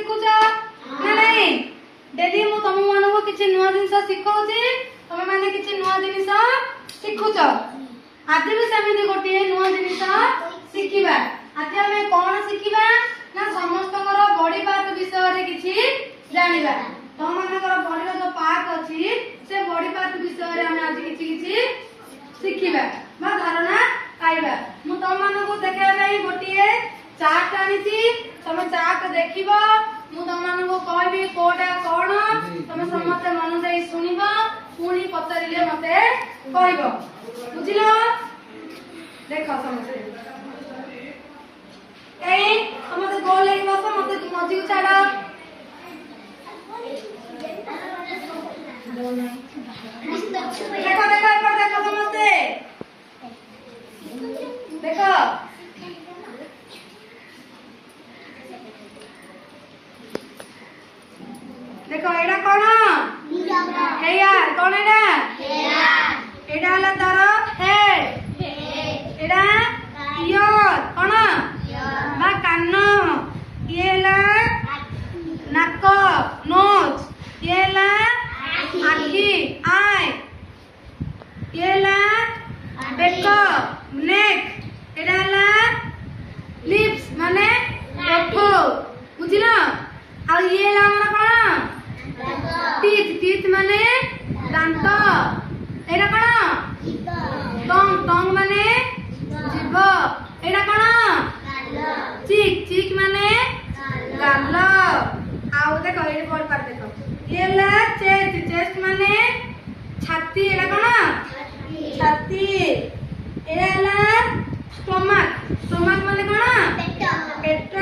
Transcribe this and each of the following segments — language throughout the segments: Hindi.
शिखुच ना नहीं डेली मु तुम मान को किछि नुवा जिंस शिखौछि तुम माने किछि नुवा जिंस शिखुच आज भी सेमिति गोटे नुवा जिंस शिखिबा आज हमें कोन शिखिबा ना समस्त बॉडी पार्ट विषय रे किछि जानिबा तुम मानकर बॉडी जो पार्ट अछि से बॉडी पार्ट विषय रे हम आज किछि किछि शिखिबा बा धारणा पाइबा मु तुम मान को देखा नहीं गोटे चार्ट आनिछि तुम चार्ट देखिबो मु तुम मान को कहबी कोडा कोन तुम समस्त मन दे सुनिबो पुनी पचारिले मते कहबो बुझिलो देखो समस्त ए समस्त गोल लेके बस मते मजी को छाड़ देखो देखो एपर देखो समस्ते देखो देखो एडा कोन हे यार कोन एडा एडा हला तार हेड एडा इयर कोन बा कान ये हला नाक नोज ये हला आखी आई ये हला बेक नेक एडा हला लिप्स माने ओठ बुझिलो आ ये हला हमरा कोन टीथ टीथ माने दांत एडा कोन टंग टंग माने जीभ एडा कोन चीक चीक माने गाल आउ देखो ये बोल कर देखो ये ला चेस्ट चेस्ट माने छाती एडा कोन छाती एडा ला स्टमक स्टमक माने कोन पेट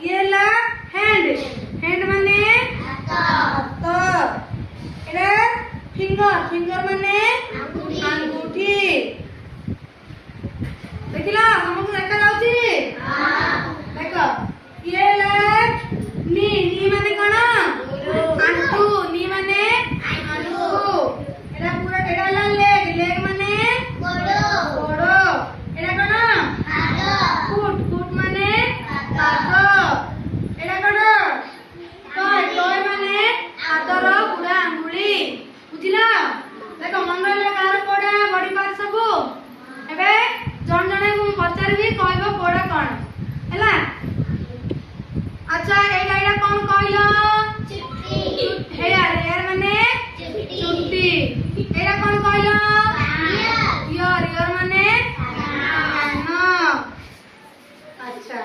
ये ला हैंड हैंड माने हाथ एडा फिंगर फिंगर माने अंगूठी देखिला हमको देखा जाउची देखो ये ला नी नी माने कोन आंटू नी माने आंटू एडा पूरा एडा ला लेग लेग माने गोड़ गोड़ एडा कोन फुट फुट माने पाद एडा कोन टॉय टॉय माने हातर पूरा अंगुली बुझिला देखो मंगल ले कार कोडा बॉडी पार्ट सब एबे जन जने को पचारबी कहबो कोडा कोन हैला अच्छा एडा एडा कोन कहलो चुट्टी हेयर हेयर माने चुट्टी एडा कोन कहलो इयर इयर माने कान अच्छा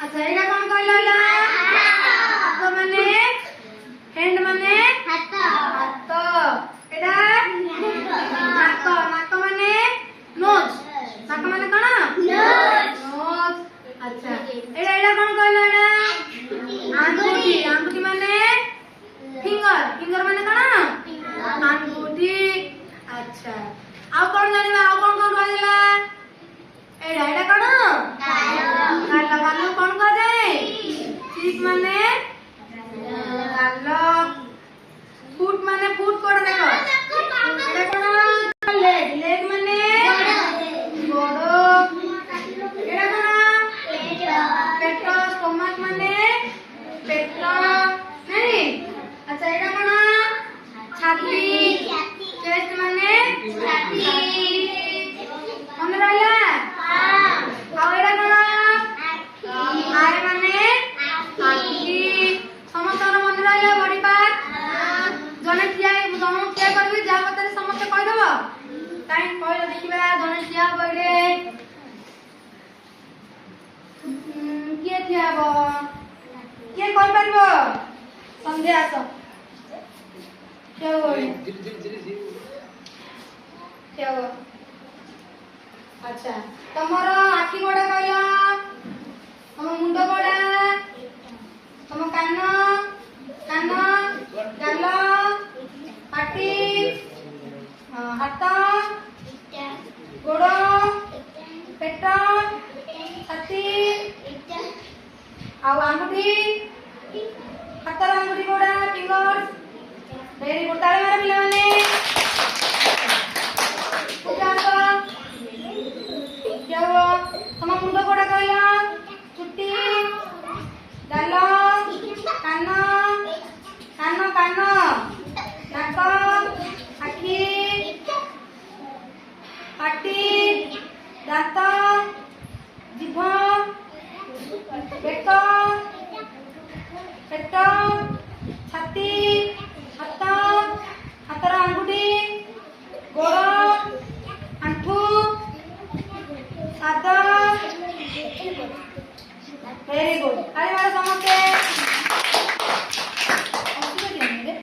अच्छा एडा कोन कहलो ला हाथ माने हैंड माने हाथ एडा नाक नाक माने नोज नाक माने कोन नोज अच्छा एडा एडा कोन कहलो एडा आंगूठी आंगूठी माने फिंगर फिंगर माने कोन आंगूठी अच्छा आ कोन जानिबा आ कोन कहला एडा एडा कोन गाल गाल कोन कह जाए चीक माने गाल फुट माने फुट कोड देखो एडा कोन लेग लेग माने गोड़ एडा कोन पेट स्टमक माने पेट नहीं अच्छा एडा कोन छाती चेस्ट माने छाती मन रहला हां आ एडा कोन आय माने आखी समस्त मन रहला बॉडी पार्ट जने किया जनो किया करबी जा पतरे समस्त कह देबो टाइम कहला देखिबा जने किया बइरे के थियाबो के कह परबो संध्या आसो के होई के हो अच्छा तमरो आखी गोडा कहला तम मुंड गोडा तम कान कान गाल पाटी हाथ गोड़ पेट छाती आउ आंगुठी हाथ आंगुठी गोड़ा फिंगर्स वेरी गुड ताले मार पिला माने क्या हुआ तम मुंड गोड़ा कहला चुट्टी गाल ହାତ ଭେରି ଗୁଡ୍। ତାଳି ମାର ସମସ୍ତେ।